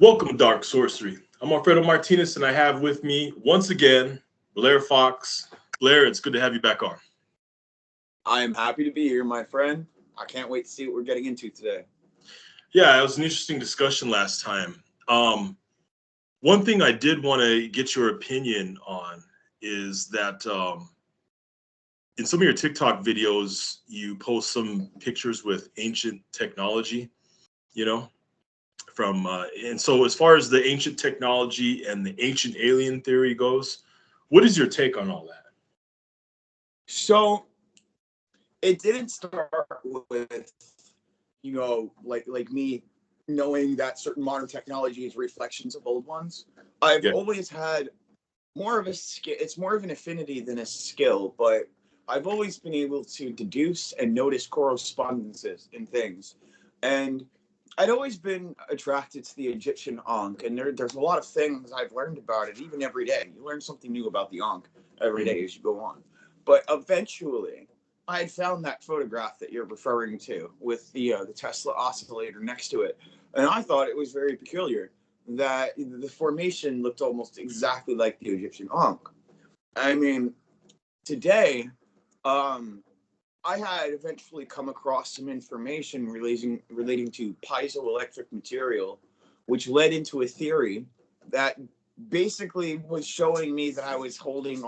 Welcome to Dark Sorcery. I'm Alfredo Martinez, and I have with me, once again, Blair Fox. Blair, it's good to have you back on. I am happy to be here, my friend. I can't wait to see what we're getting into today. Yeah, it was an interesting discussion last time. One thing I did want to get your opinion on is that in some of your TikTok videos, you post some pictures with ancient technology, you know, and so as far as the ancient technology and the ancient alien theory goes, what is your take on all that? So it didn't start with, like me knowing that certain modern technology is reflections of old ones. I've always had more of a skill. It's more of an affinity than a skill, but I've always been able to deduce and notice correspondences in things. And I'd always been attracted to the Egyptian Ankh, and there's a lot of things I've learned about it, even every day. You learn something new about the Ankh every day as you go on. But eventually, I had found that photograph that you're referring to with the Tesla oscillator next to it, and I thought it was very peculiar that the formation looked almost exactly like the Egyptian Ankh. I mean, today, I had eventually come across some information relating to piezoelectric material, which led into a theory that basically was showing me that I was holding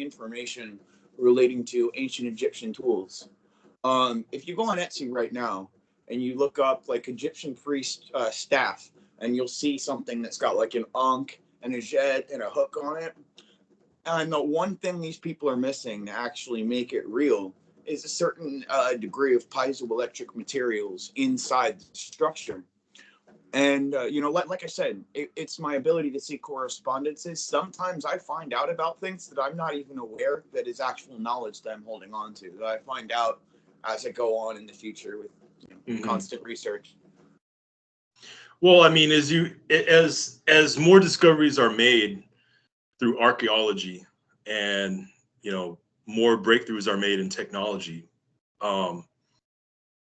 information relating to ancient Egyptian tools. If you go on Etsy right now and you look up like Egyptian priest staff, and you'll see something that's got like an ankh and a jet and a hook on it. And the one thing these people are missing to actually make it real is a certain degree of piezoelectric materials inside the structure. And, like I said, it's my ability to see correspondences. Sometimes I find out about things that I'm not even aware that is actual knowledge that I'm holding on to, that I find out as I go on in the future with constant research. Well, I mean, as more discoveries are made through archaeology and, more breakthroughs are made in technology,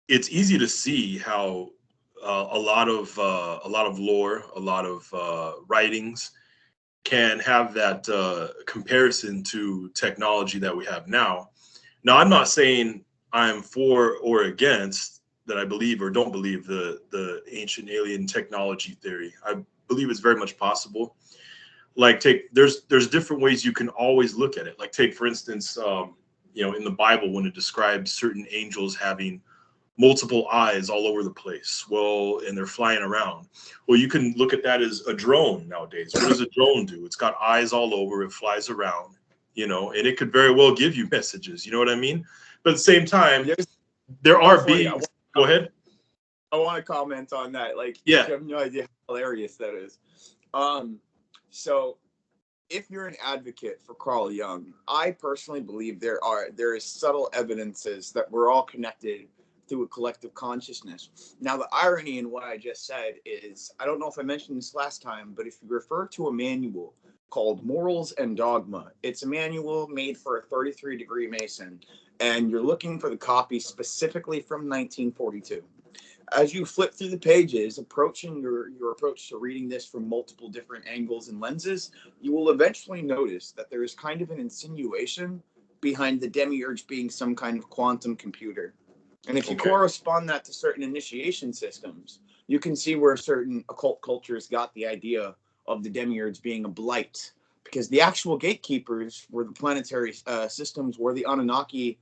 it's easy to see how a lot of lore, a lot of writings can have that comparison to technology that we have now. Now, I'm not saying I'm for or against that I believe or don't believe the ancient alien technology theory. I believe it's very much possible. Like there's different ways you can always look at it. Like take, for instance, in the Bible, when it describes certain angels having multiple eyes all over the place, and they're flying around. Well, you can look at that as a drone nowadays. What does a drone do? It's got eyes all over, it flies around, and it could very well give you messages. You know what I mean? But at the same time, there are beings. Go ahead. I want to comment on that. Like, yeah, you have no idea how hilarious that is. So if you're an advocate for Carl Jung, I personally believe there is subtle evidences that we're all connected through a collective consciousness. Now, the irony in what I just said is, I don't know if I mentioned this last time, but if you refer to a manual called Morals and Dogma, it's a manual made for a 33-degree Mason, and you're looking for the copy specifically from 1942. As you flip through the pages, approaching your approach to reading this from multiple different angles and lenses, you will eventually notice that there is kind of an insinuation behind the demiurge being some kind of quantum computer. And if you correspond that to certain initiation systems, you can see where certain occult cultures got the idea of the demiurge being a blight, because the actual gatekeepers were the planetary systems, were the Anunnaki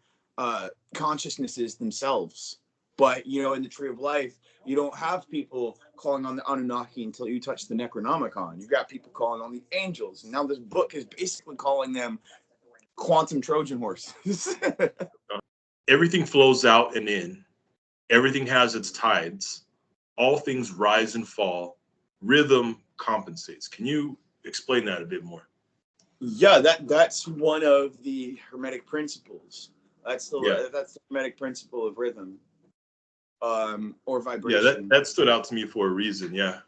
consciousnesses themselves. But, in the Tree of Life, you don't have people calling on the Anunnaki until you touch the Necronomicon. You've got people calling on the angels. And now this book is basically calling them quantum Trojan horses. Everything flows out and in. Everything has its tides. All things rise and fall. Rhythm compensates. Can you explain that a bit more? Yeah, that's one of the Hermetic principles. That's the Hermetic principle of rhythm. Or vibration. Yeah, that stood out to me for a reason. Yeah,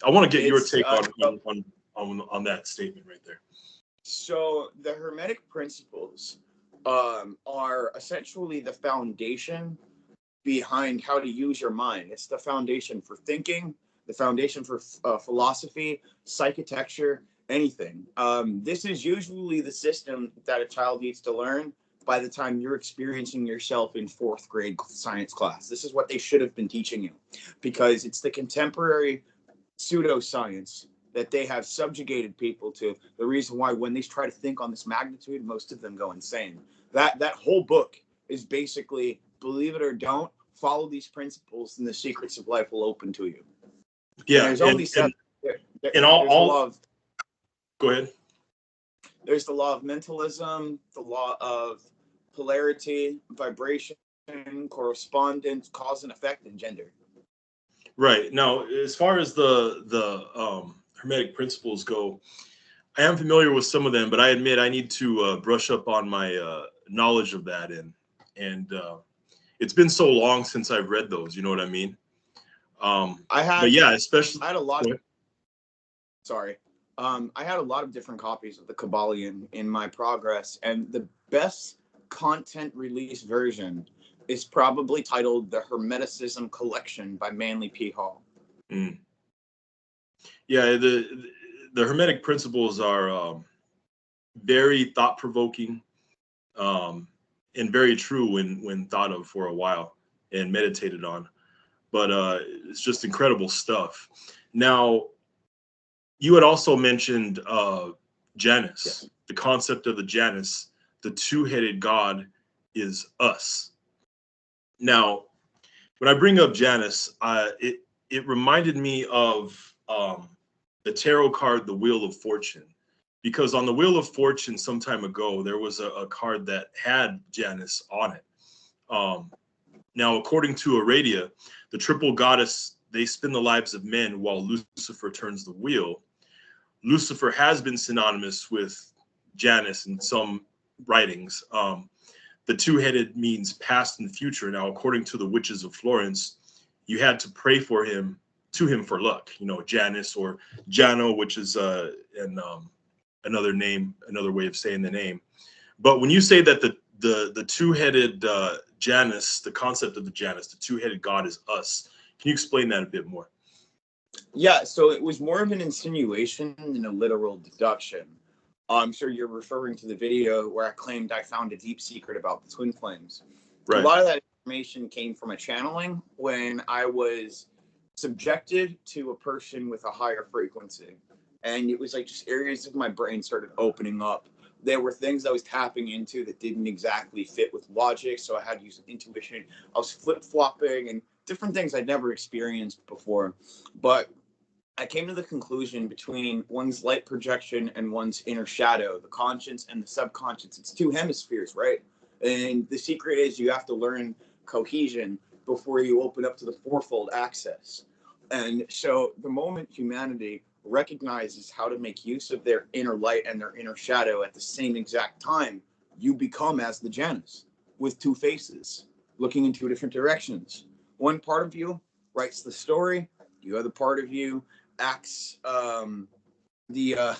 I want to get your take on that statement right there. So the Hermetic principles are essentially the foundation behind how to use your mind. It's the foundation for thinking, the foundation for philosophy, psychotecture, anything. This is usually the system that a child needs to learn by the time you're experiencing yourself in 4th grade science class. This is what they should have been teaching you, because it's the contemporary pseudoscience that they have subjugated people to. The reason why when they try to think on this magnitude, most of them go insane. That whole book is basically, believe it or don't, follow these principles and the secrets of life will open to you. Yeah. And there's only seven. And all go ahead. There's the law of mentalism, the law of polarity, vibration, correspondence, cause and effect, and gender. Right. Now, as far as the Hermetic principles go, I am familiar with some of them, but I admit I need to brush up on my knowledge of that. And it's been so long since I've read those. You know what I mean? But yeah, especially. I had a lot. Sorry. I had a lot of different copies of the Kybalion in my progress, and the best content release version is probably titled The Hermeticism Collection by Manly P. Hall. Mm. Yeah, the Hermetic principles are very thought-provoking and very true when thought of for a while and meditated on. But it's just incredible stuff. Now, you had also mentioned Janus, yes. The concept of the Janus, the two-headed god is us. Now, when I bring up Janus, it reminded me of the tarot card, the Wheel of Fortune, because on the Wheel of Fortune some time ago, there was a card that had Janus on it. Now, according to Aradia, the triple goddess, they spin the lives of men while Lucifer turns the wheel. Lucifer has been synonymous with Janus in some writings. The two-headed means past and future. Now, according to the witches of Florence, you had to pray for him, to him for luck. You know, Janus or Jano, which is another name, another way of saying the name. But when you say that the two-headed Janus, the concept of the Janus, the two-headed god is us, can you explain that a bit more? Yeah, so it was more of an insinuation than a literal deduction. I'm sure you're referring to the video where I claimed I found a deep secret about the twin flames. Right. A lot of that information came from a channeling when I was subjected to a person with a higher frequency. And it was like just areas of my brain started opening up. There were things I was tapping into that didn't exactly fit with logic, so I had to use intuition. I was flip-flopping and different things I'd never experienced before. But I came to the conclusion between one's light projection and one's inner shadow, the conscious and the subconscious, it's two hemispheres, right? And the secret is you have to learn cohesion before you open up to the fourfold access. And so the moment humanity recognizes how to make use of their inner light and their inner shadow at the same exact time, you become as the Janus with two faces, looking in two different directions. One part of you writes the story, the other part of you acts the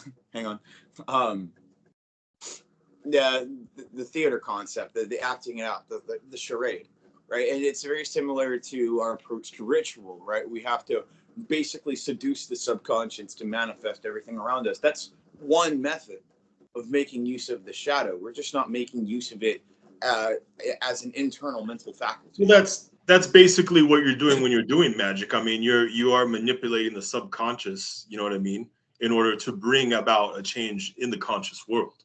theater concept, the acting out, the charade, right? And it's very similar to our approach to ritual, right? We have to basically seduce the subconscious to manifest everything around us. That's one method of making use of the shadow. We're just not making use of it as an internal mental faculty. Well, that's basically what you're doing when you're doing magic. I mean, you are manipulating the subconscious, you know what I mean, in order to bring about a change in the conscious world.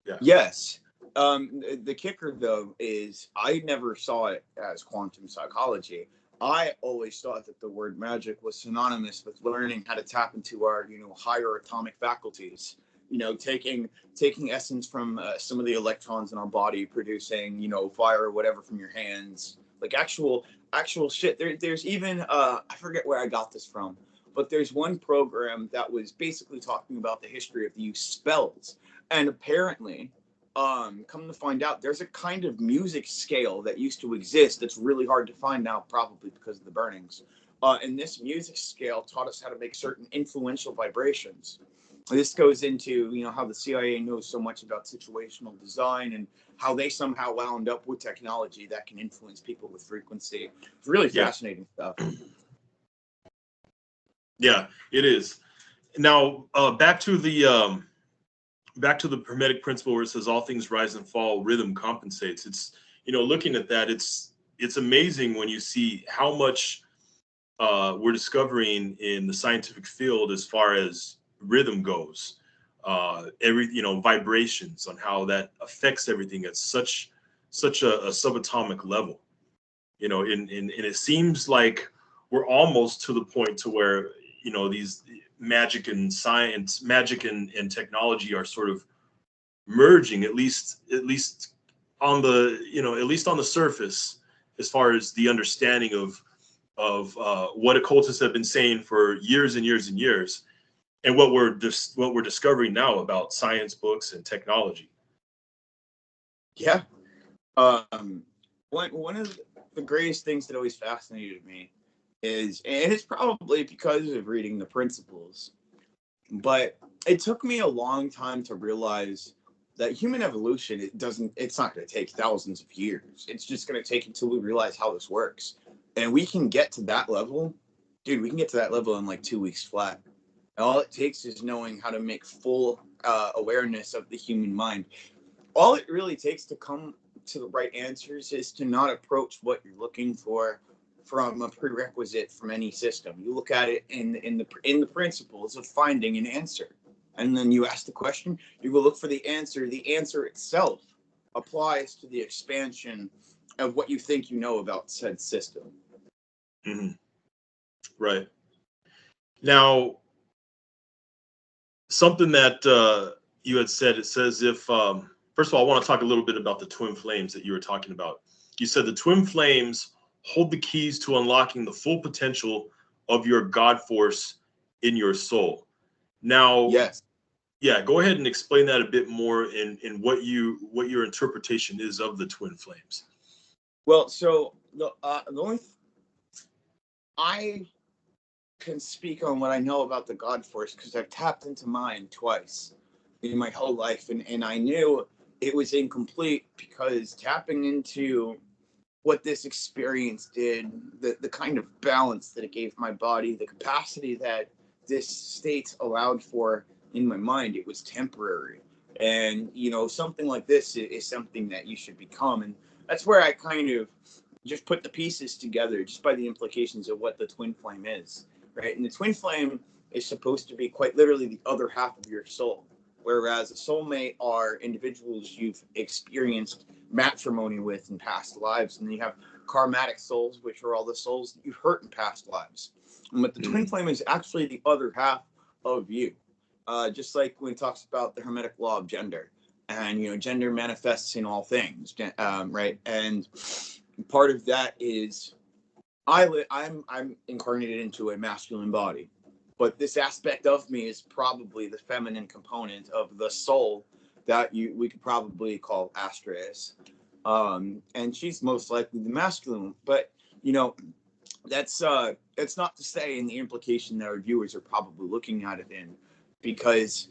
Yeah. Yes. The kicker, though, is I never saw it as quantum psychology. I always thought that the word magic was synonymous with learning how to tap into our, higher atomic faculties. Taking essence from some of the electrons in our body, producing, fire or whatever from your hands, like actual shit. There's even I forget where I got this from, but there's one program that was basically talking about the history of the use spells, and apparently, come to find out, there's a kind of music scale that used to exist that's really hard to find now, probably because of the burnings. And this music scale taught us how to make certain influential vibrations. This goes into, how the CIA knows so much about situational design and how they somehow wound up with technology that can influence people with frequency. It's really fascinating stuff. Yeah, it is. Now, back to the Hermetic principle where it says all things rise and fall, rhythm compensates. It's, looking at that, it's amazing when you see how much we're discovering in the scientific field as far as rhythm goes. Vibrations, on how that affects everything at such a subatomic level. And it seems like we're almost to the point to where these magic and science, magic and technology are sort of merging, at least on the at least on the surface, as far as the understanding of what occultists have been saying for years and years and years, and what we're discovering now about science books and technology. Yeah. One of the greatest things that always fascinated me is, and it's probably because of reading the principles, but it took me a long time to realize that human evolution, it's not going to take thousands of years. It's just going to take until we realize how this works. And we can get to that level, dude, we can get to that level in like 2 weeks flat. And all it takes is knowing how to make full awareness of the human mind. All it really takes to come to the right answers is to not approach what you're looking for from a prerequisite from any system. You look at it in the principles of finding an answer, and then you ask the question. You will look for the answer. The answer itself applies to the expansion of what you think you know about said system. Mm-hmm. Right. Now, something that you had said, it says if first of all, I want to talk a little bit about the twin flames that you were talking about. You said the twin flames hold the keys to unlocking the full potential of your God force in your soul. Now, yes, yeah, go ahead and explain that a bit more in what your interpretation is of the twin flames. Well, so the only I can speak on what I know about the God force because I've tapped into mine twice in my whole life, and I knew it was incomplete because tapping into what this experience did, the kind of balance that it gave my body, the capacity that this state allowed for in my mind, it was temporary. And, something like this is something that you should become. And that's where I kind of just put the pieces together just by the implications of what the twin flame is, right? And the twin flame is supposed to be quite literally the other half of your soul, whereas a soulmate are individuals you've experienced matrimony with in past lives, and then you have karmatic souls, which are all the souls that you've hurt in past lives. But the twin flame is actually the other half of you, just like when it talks about the Hermetic law of gender, and gender manifests in all things, right? And part of that is I'm incarnated into a masculine body, but this aspect of me is probably the feminine component of the soul that we could probably call Astraeus, and she's most likely the masculine. But that's not to say in the implication that our viewers are probably looking at it in, because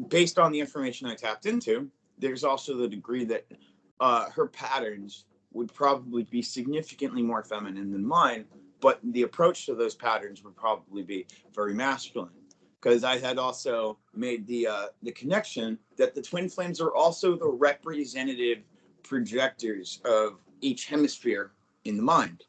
based on the information I tapped into, there's also the degree that her patterns would probably be significantly more feminine than mine, but the approach to those patterns would probably be very masculine. Because I had also made the connection that the twin flames are also the representative projectors of each hemisphere in the mind.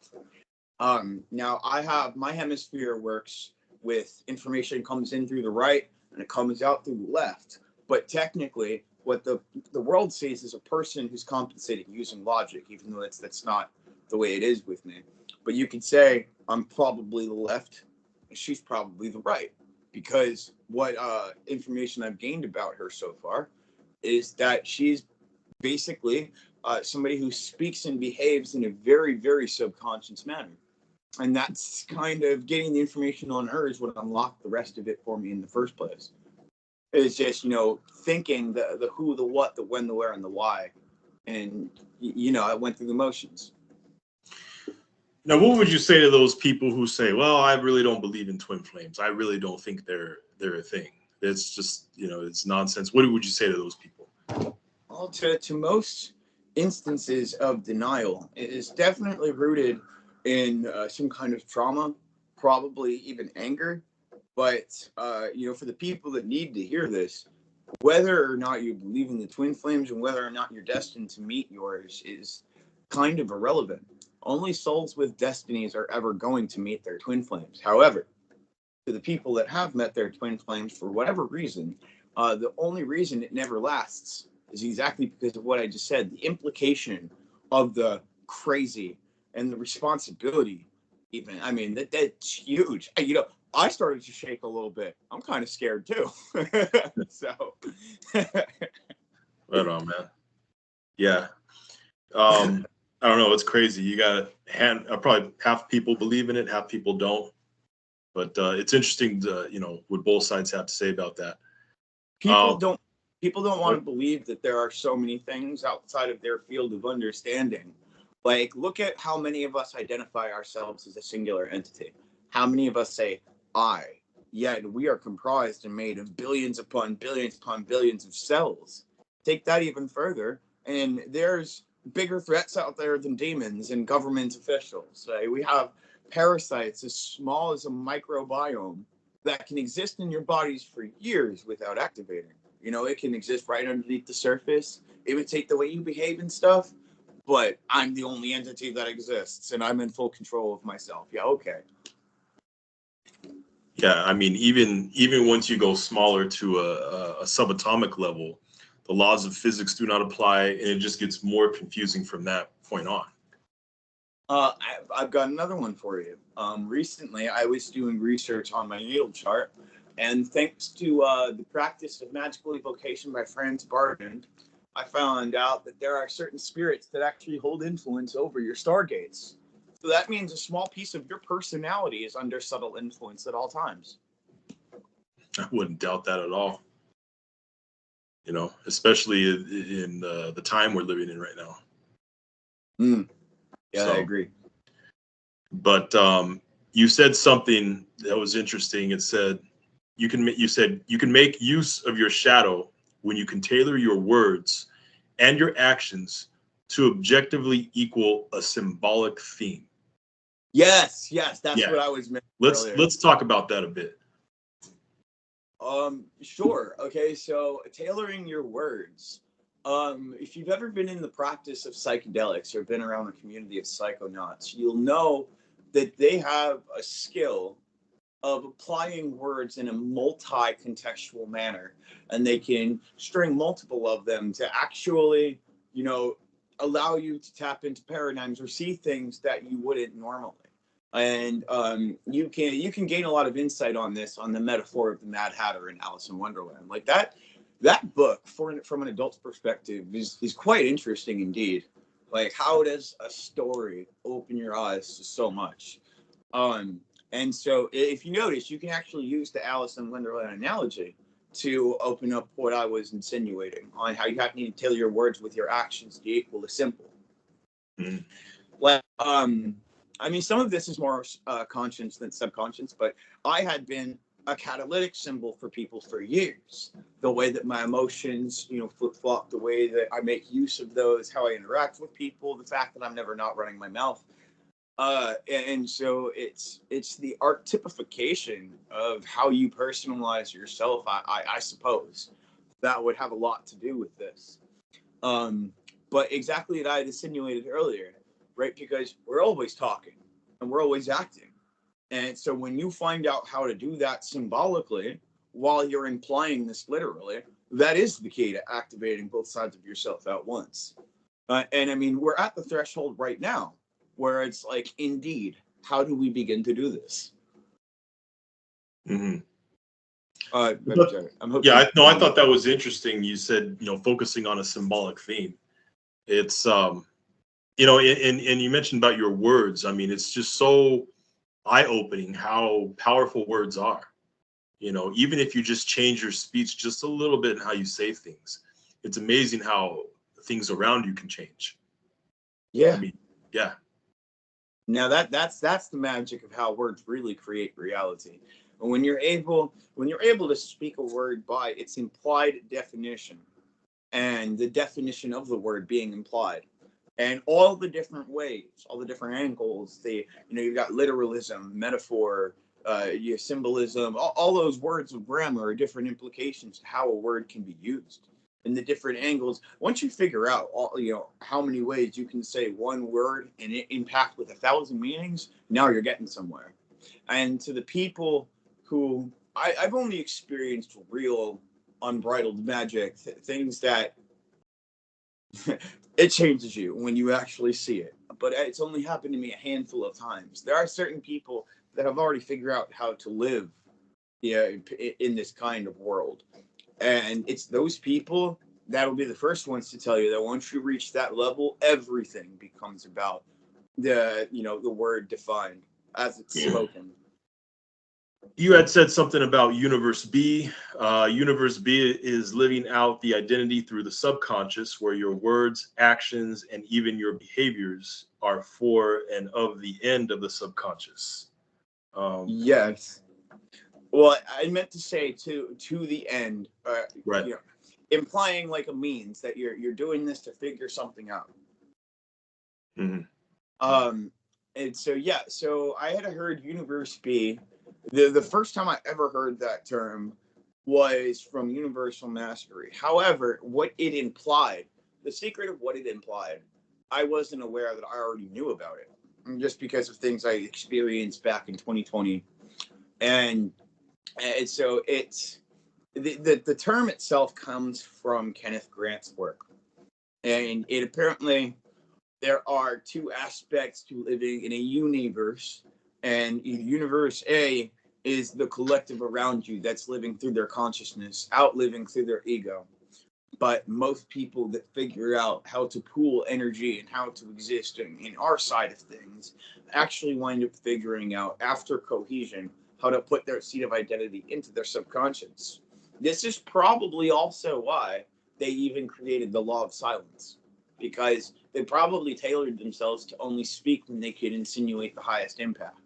Now, I have my hemisphere works with information comes in through the right and it comes out through the left. But technically, what the world sees is a person who's compensating using logic, even though that's not the way it is with me. But you could say I'm probably the left and she's probably the right, because what information I've gained about her so far is that she's basically somebody who speaks and behaves in a very, very subconscious manner. And that's kind of getting the information on her is what unlocked the rest of it for me in the first place. It's just, thinking the who, the what, the when, the where, and the why. And, I went through the motions. Now, what would you say to those people who say, well, I really don't believe in twin flames. I really don't think they're a thing. It's just, it's nonsense. What would you say to those people? Well, to most instances of denial, it is definitely rooted in some kind of trauma, probably even anger. But for the people that need to hear this, whether or not you believe in the twin flames and whether or not you're destined to meet yours is kind of irrelevant. Only souls with destinies are ever going to meet their twin flames. However, to the people that have met their twin flames for whatever reason, the only reason it never lasts is exactly because of what I just said. The implication of the crazy and the responsibility, even. I mean, that's huge. I started to shake a little bit. I'm kind of scared too. So, Right on, man. Yeah. I don't know. It's crazy. You got probably half people believe in it, half people don't. But it's interesting to, what both sides have to say about that. People don't want to believe that there are so many things outside of their field of understanding. Like, look at how many of us identify ourselves as a singular entity. How many of us say I? Yet we are comprised and made of billions upon billions of cells. Take that even further, and there's bigger threats out there than demons and government officials. We have parasites as small as a microbiome that can exist in your bodies for years without activating. It can exist right underneath the surface, imitate the way you behave and stuff, but I'm the only entity that exists and I'm in full control of myself. Yeah, okay. Yeah, I mean, even once you go smaller to a subatomic level, the laws of physics do not apply, and it just gets more confusing from that point on. I've got another one for you. Recently, I was doing research on my natal chart, and thanks to the practice of magical evocation by Franz Barden, I found out that there are certain spirits that actually hold influence over your stargates. So that means a small piece of your personality is under subtle influence at all times. I wouldn't doubt that at all. Especially in the time we're living in right now. Yeah, I agree. But you said something that was interesting. It said you can make use of your shadow when you can tailor your words and your actions to objectively equal a symbolic theme. Yes, that's what I was meant. Let's talk about that a bit. Sure. Okay, so tailoring your words. If you've ever been in the practice of psychedelics or been around a community of psychonauts, you'll know that they have a skill of applying words in a multi-contextual manner, and they can string multiple of them to actually, allow you to tap into paradigms or see things that you wouldn't normally. And you can gain a lot of insight on this on the metaphor of the Mad Hatter in Alice in Wonderland. Like that book, from an adult's perspective, is quite interesting indeed. Like, how does a story open your eyes to so much? And so if you notice, you can actually use the Alice in Wonderland analogy to open up what I was insinuating on how you have to need to tailor your words with your actions to equal the simple. Mm. Like, I mean, some of this is more conscious than subconscious, but I had been a catalytic symbol for people for years. The way that my emotions, flip-flop, the way that I make use of those, how I interact with people, the fact that I'm never not running my mouth. And so it's the archetypification of how you personalize yourself, I suppose, that would have a lot to do with this. But exactly what I had insinuated earlier, right? Because we're always talking and we're always acting. And so when you find out how to do that symbolically while you're implying this literally, that is the key to activating both sides of yourself at once. And I mean, we're at the threshold right now where it's like, indeed, how do we begin to do this? Mm-hmm. I'm hoping. I thought that was interesting. You said, focusing on a symbolic theme. It's, and you mentioned about your words. I mean, it's just so eye-opening how powerful words are. Even if you just change your speech just a little bit and how you say things, it's amazing how things around you can change. Yeah. I mean, yeah. Now that's the magic of how words really create reality. And when you're able to speak a word by its implied definition, and the definition of the word being implied, and all the different ways, all the different angles, you've got literalism, metaphor, your symbolism, all those words of grammar are different implications to how a word can be used and the different angles. Once you figure out how many ways you can say one word and it impact with 1,000 meanings, now you're getting somewhere. And to the people who I've only experienced real unbridled magic, things that it changes you when you actually see it. But it's only happened to me a handful of times. There are certain people that have already figured out how to live in this kind of world. And it's those people that'll be the first ones to tell you that once you reach that level, everything becomes about the word defined as it's spoken. You had said something about Universe B. Universe B is living out the identity through the subconscious, where your words, actions, and even your behaviors are for and of the end of the subconscious. Yes. Well, I meant to say to the end, right? Implying like a means that you're doing this to figure something out. Mm-hmm. And so I had heard Universe B. The first time I ever heard that term was from Universal Mastery. However, what it implied, the secret of what it implied, I wasn't aware that I already knew about it, just because of things I experienced back in 2020. And so it's the term itself comes from Kenneth Grant's work. And it apparently, there are two aspects to living in a universe. And universe A is the collective around you that's living through their consciousness, outliving through their ego. But most people that figure out how to pool energy and how to exist in our side of things actually wind up figuring out, after cohesion, how to put their seed of identity into their subconscious. This is probably also why they even created the law of silence, because they probably tailored themselves to only speak when they could insinuate the highest impact.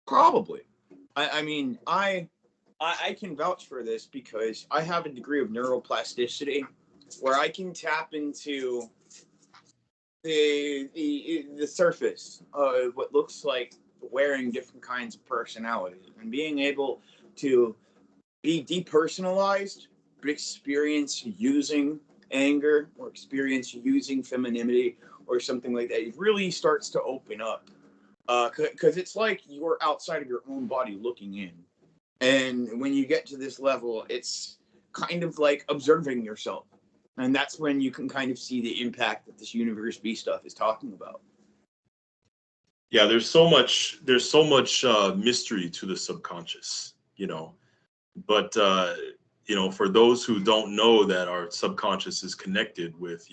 Probably. I mean, I can vouch for this because I have a degree of neuroplasticity where I can tap into the surface of what looks like wearing different kinds of personalities and being able to be depersonalized, but experience using anger or experience using femininity or something like that. It really starts to open up. Because it's like you're outside of your own body looking in. And when you get to this level, it's kind of like observing yourself. And that's when you can kind of see the impact that this Universe B stuff is talking about. Yeah, there's so much mystery to the subconscious, But, for those who don't know that our subconscious is connected with,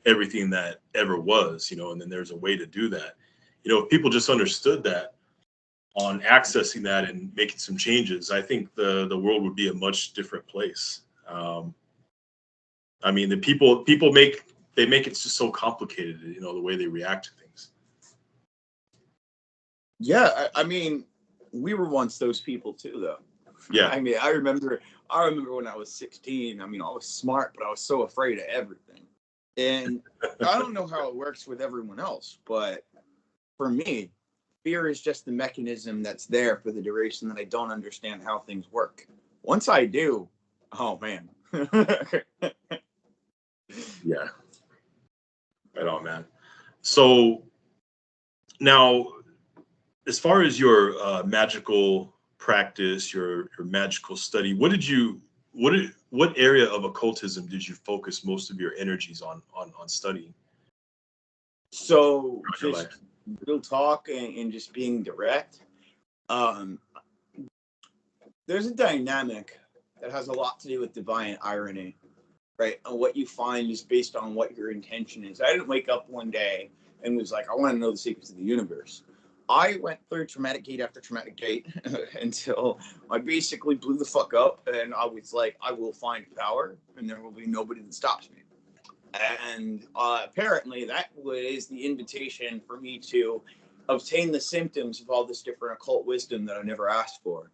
everything that ever was, and then there's a way to do that. If people just understood that on accessing that and making some changes, I think the world would be a much different place. I mean, the people make it just so complicated, the way they react to things. Yeah, I mean, we were once those people too, though. Yeah. I mean, I remember when I was 16. I mean, I was smart, but I was so afraid of everything. And I don't know how it works with everyone else, but for me, fear is just the mechanism that's there for the duration that I don't understand how things work. Once I do, oh man. Yeah. Right on, man. So now, as far as your magical practice, your magical study, what area of occultism did you focus most of your energies on studying? So just real talk and just being direct. There's a dynamic that has a lot to do with divine irony, right? And what you find is based on what your intention is. I didn't wake up one day and was like, I want to know the secrets of the universe. I went through traumatic gate after traumatic gate until I basically blew the fuck up, and I was like, I will find power, and there will be nobody that stops me. And apparently that was the invitation for me to obtain the symptoms of all this different occult wisdom that I never asked for.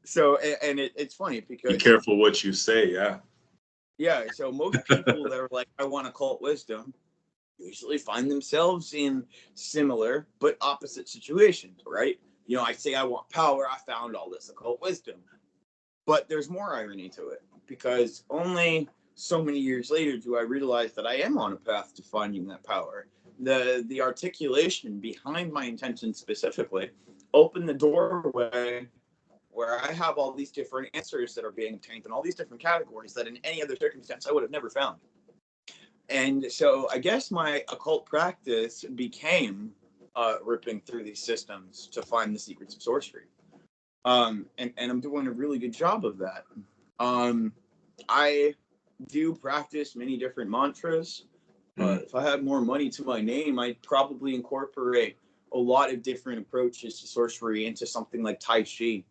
So, and it's funny because... Be careful what you say, yeah. Yeah, so most people that are like, I want occult wisdom, usually find themselves in similar but opposite situations, right? You know, I say I want power, I found all this occult wisdom. But there's more irony to it, because only so many years later do I realize that I am on a path to finding that power. The articulation behind my intention specifically opened the doorway where I have all these different answers that are being obtained in all these different categories that in any other circumstance I would have never found. And so I guess my occult practice became ripping through these systems to find the secrets of sorcery. And I'm doing a really good job of that. I do practice many different mantras. If I had more money to my name, I'd probably incorporate a lot of different approaches to sorcery into something like Tai Chi.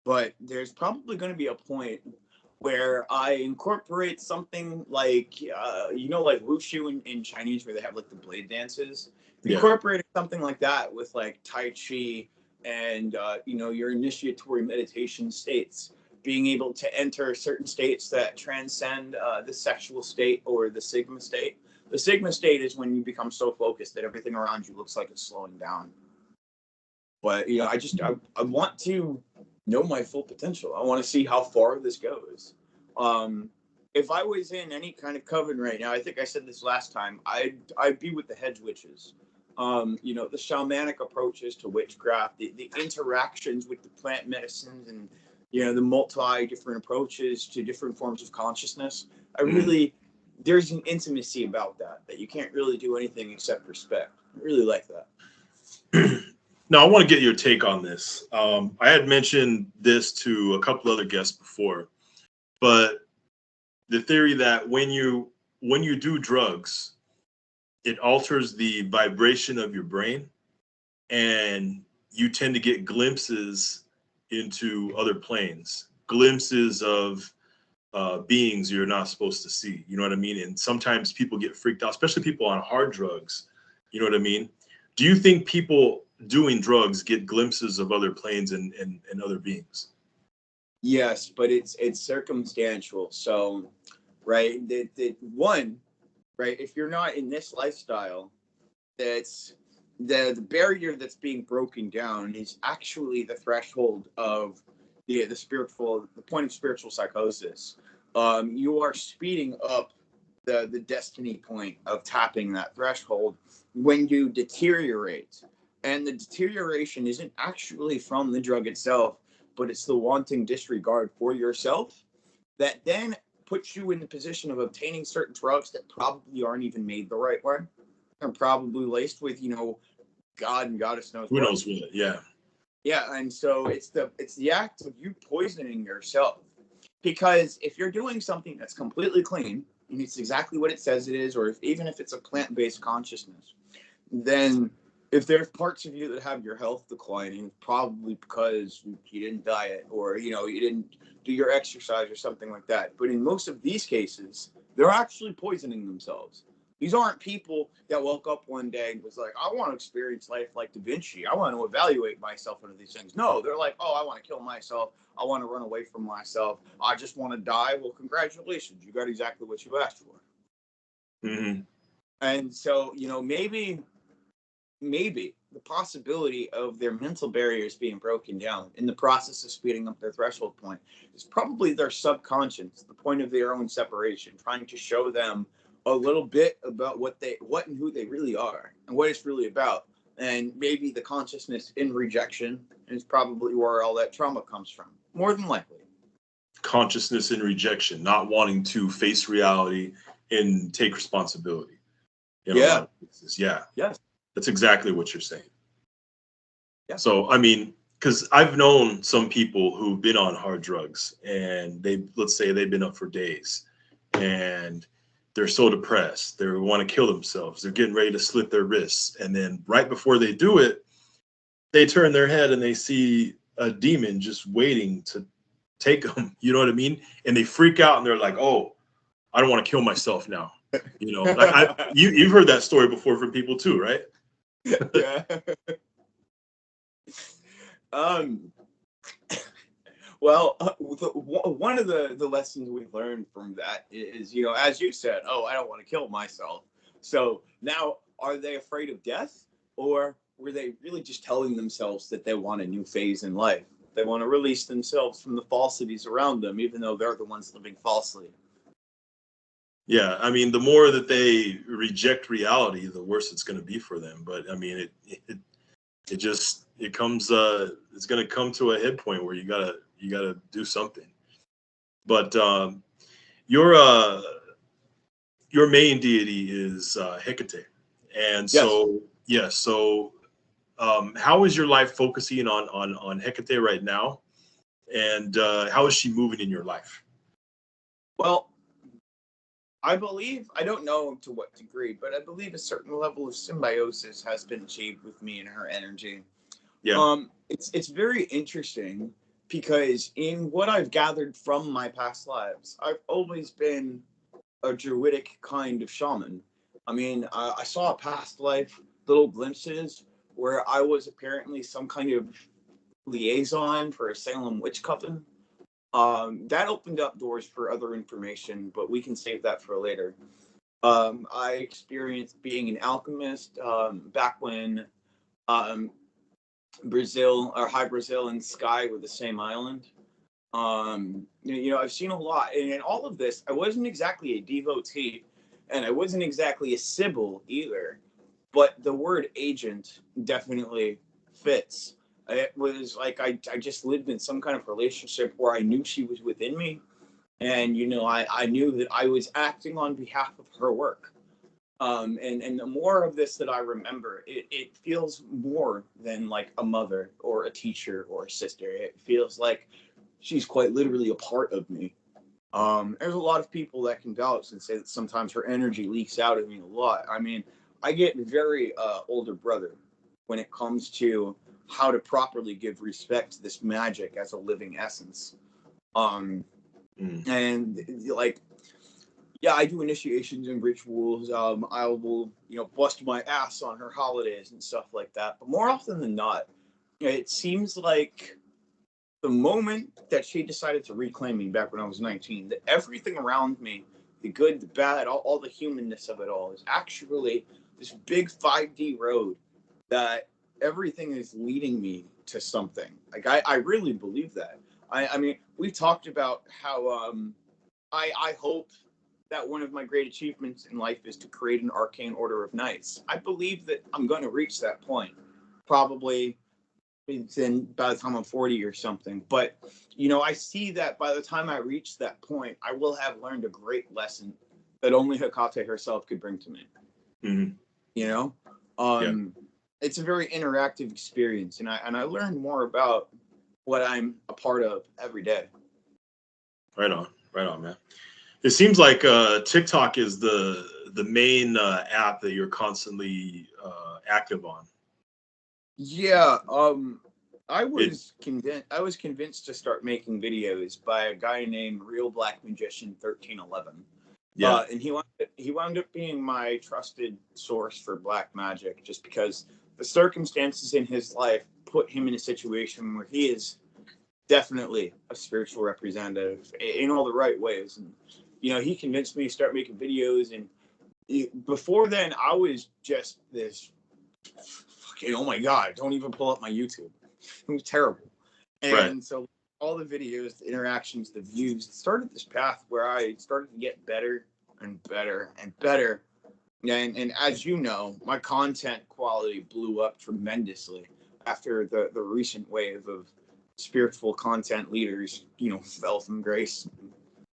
But there's probably going to be a point where I incorporate something like, like wushu in Chinese, where they have like the blade dances. Incorporating something like that with like Tai Chi and, your initiatory meditation states, being able to enter certain states that transcend the sexual state or the sigma state. The sigma state is when you become so focused that everything around you looks like it's slowing down. But, I want to know my full potential. I want to see how far this goes. If I was in any kind of coven right now, I think I said this last time, I'd be with the hedge witches. The shamanic approaches to witchcraft, the interactions with the plant medicines, and the multi different approaches to different forms of consciousness. There's an intimacy about that you can't really do anything except respect. I really like that. Now, I want to get your take on this. I had mentioned this to a couple other guests before, but the theory that when you do drugs, it alters the vibration of your brain, and you tend to get glimpses into other planes, glimpses of beings you're not supposed to see. You know what I mean? And sometimes people get freaked out, especially people on hard drugs. You know what I mean? Do you think people doing drugs get glimpses of other planes and other beings? Yes, but it's circumstantial. So, right, if you're not in this lifestyle, that's the barrier that's being broken down is actually the threshold of the point of spiritual psychosis. You are speeding up the destiny point of tapping that threshold when you deteriorate. And the deterioration isn't actually from the drug itself, but it's the wanting disregard for yourself that then puts you in the position of obtaining certain drugs that probably aren't even made the right way. They're probably laced with, God and goddess knows what. Who knows what, yeah. Yeah, and so it's the act of you poisoning yourself. Because if you're doing something that's completely clean, and it's exactly what it says it is, or even if it's a plant-based consciousness, then if there's parts of you that have your health declining, probably because you didn't diet or, you didn't do your exercise or something like that. But in most of these cases, they're actually poisoning themselves. These aren't people that woke up one day and was like, I want to experience life like Da Vinci. I want to evaluate myself into these things. No, they're like, oh, I want to kill myself. I want to run away from myself. I just want to die. Well, congratulations. You got exactly what you asked for. Mm-hmm. And so, maybe the possibility of their mental barriers being broken down in the process of speeding up their threshold point is probably their subconscious, the point of their own separation, trying to show them a little bit about what and who they really are and what it's really about. And maybe the consciousness in rejection is probably where all that trauma comes from, more than likely. Consciousness in rejection, not wanting to face reality and take responsibility. Yeah. Yeah. Yes. That's exactly what you're saying. Yeah. So, I mean, because I've known some people who've been on hard drugs, and let's say they've been up for days, and they're so depressed, they want to kill themselves, they're getting ready to slit their wrists, and then right before they do it, they turn their head and they see a demon just waiting to take them. You know what I mean? And they freak out and they're like, "Oh, I don't want to kill myself now." Like you've heard that story before from people too, right? Yeah. Well, one of the lessons we've learned from that is, you know, as you said, oh, I don't want to kill myself. So now, are they afraid of death, or were they really just telling themselves that they want a new phase in life? They want to release themselves from the falsities around them, even though they're the ones living falsely. Yeah, I mean, the more that they reject reality, the worse it's going to be for them. But I mean, it comes it's going to come to a head point where you gotta do something. But your your main deity is Hecate, and Yes. so yeah, so how is your life focusing on Hecate right now, and how is she moving in your life? Well, I believe, I don't know to what degree, but I believe a certain level of symbiosis has been achieved with me and her energy. Yeah. It's very interesting because in what I've gathered from my past lives, I've always been a druidic kind of shaman. I mean, I saw a past life, little glimpses where I was apparently some kind of liaison for a Salem witch coven. That opened up doors for other information, but we can save that for later. I experienced being an alchemist back when um, Brazil or High Brazil and Sky were the same island. You know, I've seen a lot, and in all of this, I wasn't exactly a devotee, and I wasn't exactly a Sybil either. But the word agent definitely fits. It was like I just lived in some kind of relationship where I knew she was within me, and you know, I knew that I was acting on behalf of her work. And the more of this that I remember, it feels more than like a mother or a teacher or a sister. It feels like she's quite literally a part of me. There's a lot of people that can vouch and say that sometimes her energy leaks out of me a lot. I mean, I get very older brother when it comes to how to properly give respect to this magic as a living essence. Um, and like, yeah, I do initiations and rituals. I will, you know, bust my ass on her holidays and stuff like that. But more often than not, it seems like the moment that she decided to reclaim me back when I was 19, that everything around me, the good, the bad, all the humanness of it all, is actually this big 5D road that everything is leading me to something. Like, I really believe that. I mean, we've talked about how I hope that one of my great achievements in life is to create an arcane order of knights. I believe that I'm going to reach that point, probably by the time I'm 40 or something. But, you know, I see that by the time I reach that point, I will have learned a great lesson that only Hecate herself could bring to me. Mm-hmm. You know, Yeah. it's a very interactive experience, and I learn more about what I'm a part of every day. Right on, man. It seems like TikTok is the main app that you're constantly active on. Yeah, I It, was convinced to start making videos by a guy named Real Black Magician 1311. yeah, And he wound up being my trusted source for black magic, just because the circumstances in his life put him in a situation where he is definitely a spiritual representative in all the right ways. And you know, he convinced me to start making videos. And before then, I was just this fucking, oh my god, don't even pull up my YouTube. It was terrible. right. And so all the videos, the interactions, the views started this path where I started to get better and better and better. And as you know, my content quality blew up tremendously after the recent wave of spiritual content leaders, you know, fell from grace.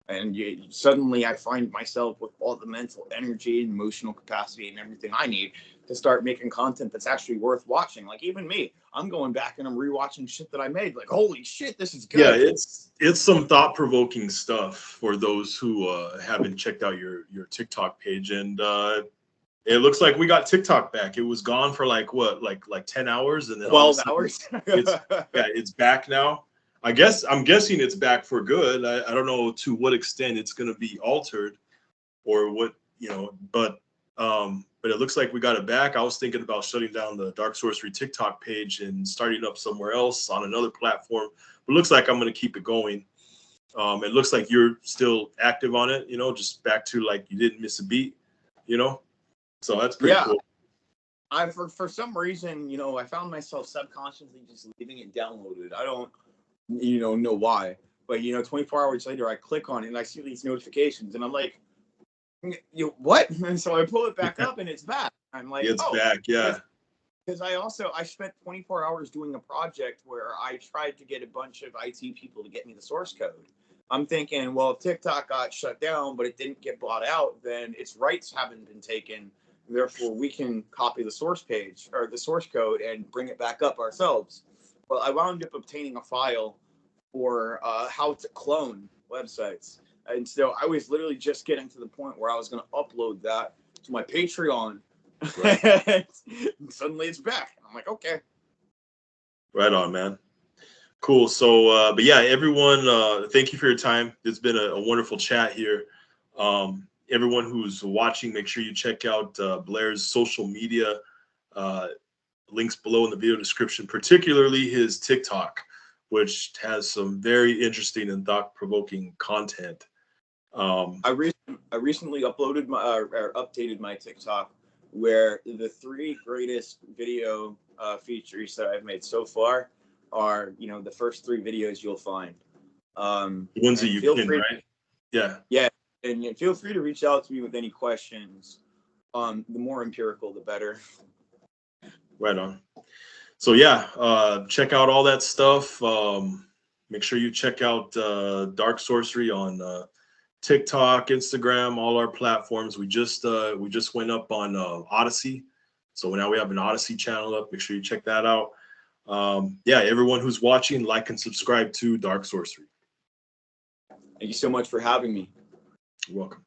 And suddenly I find myself with all the mental energy and emotional capacity and everything I need to start making content that's actually worth watching. Like, even me, I'm going back and I'm rewatching shit that I made. Like, holy shit, this is Yeah, good. it's some thought-provoking stuff for those who haven't checked out your TikTok page. And it looks like we got TikTok back. It was gone for like what, like 10 hours, and then all of a 12 sudden hours. it's back now. I'm guessing it's back for good. I don't know to what extent it's going to be altered or what, you know, but it looks like we got it back. I was thinking about shutting down the Dark Sorcery TikTok page and starting up somewhere else on another platform. But it looks like I'm going to keep it going. It looks like you're still active on it, you know, just back to like you didn't miss a beat, you know. So that's pretty cool. For some reason, you know, I found myself subconsciously just leaving it downloaded. I don't, you know why. But, you know, 24 hours later, I click on it and I see these notifications and I'm like, what? And so I pull it back up and it's back. I'm like, it's back. Yeah. Because I spent 24 hours doing a project where I tried to get a bunch of IT people to get me the source code. I'm thinking, well, if TikTok got shut down, but it didn't get bought out, then its rights haven't been taken. Therefore, we can copy the source page or the source code and bring it back up ourselves. Well, I wound up obtaining a file for how to clone websites. And so I was literally just getting to the point where I was going to upload that to my Patreon. Right. Suddenly it's back. I'm like, okay. Right on, man. Cool. So, but yeah, everyone, thank you for your time. It's been a wonderful chat here. Everyone who's watching, make sure you check out Blair's social media links below in the video description, particularly his TikTok, which has some very interesting and thought-provoking content. I recently uploaded or updated my TikTok, where the 3 greatest video features that I've made so far are, you know, the first 3 videos you'll find. The ones that you pinned, right? Yeah. Yeah. And feel free to reach out to me with any questions. The more empirical, the better. Right on. So yeah, check out all that stuff. Make sure you check out Dark Sorcery on TikTok, Instagram, all our platforms. We just went up on Odysee, so now we have an Odysee channel up. Make sure you check that out. Yeah, everyone who's watching, like and subscribe to Dark Sorcery. Thank you so much for having me. You're welcome.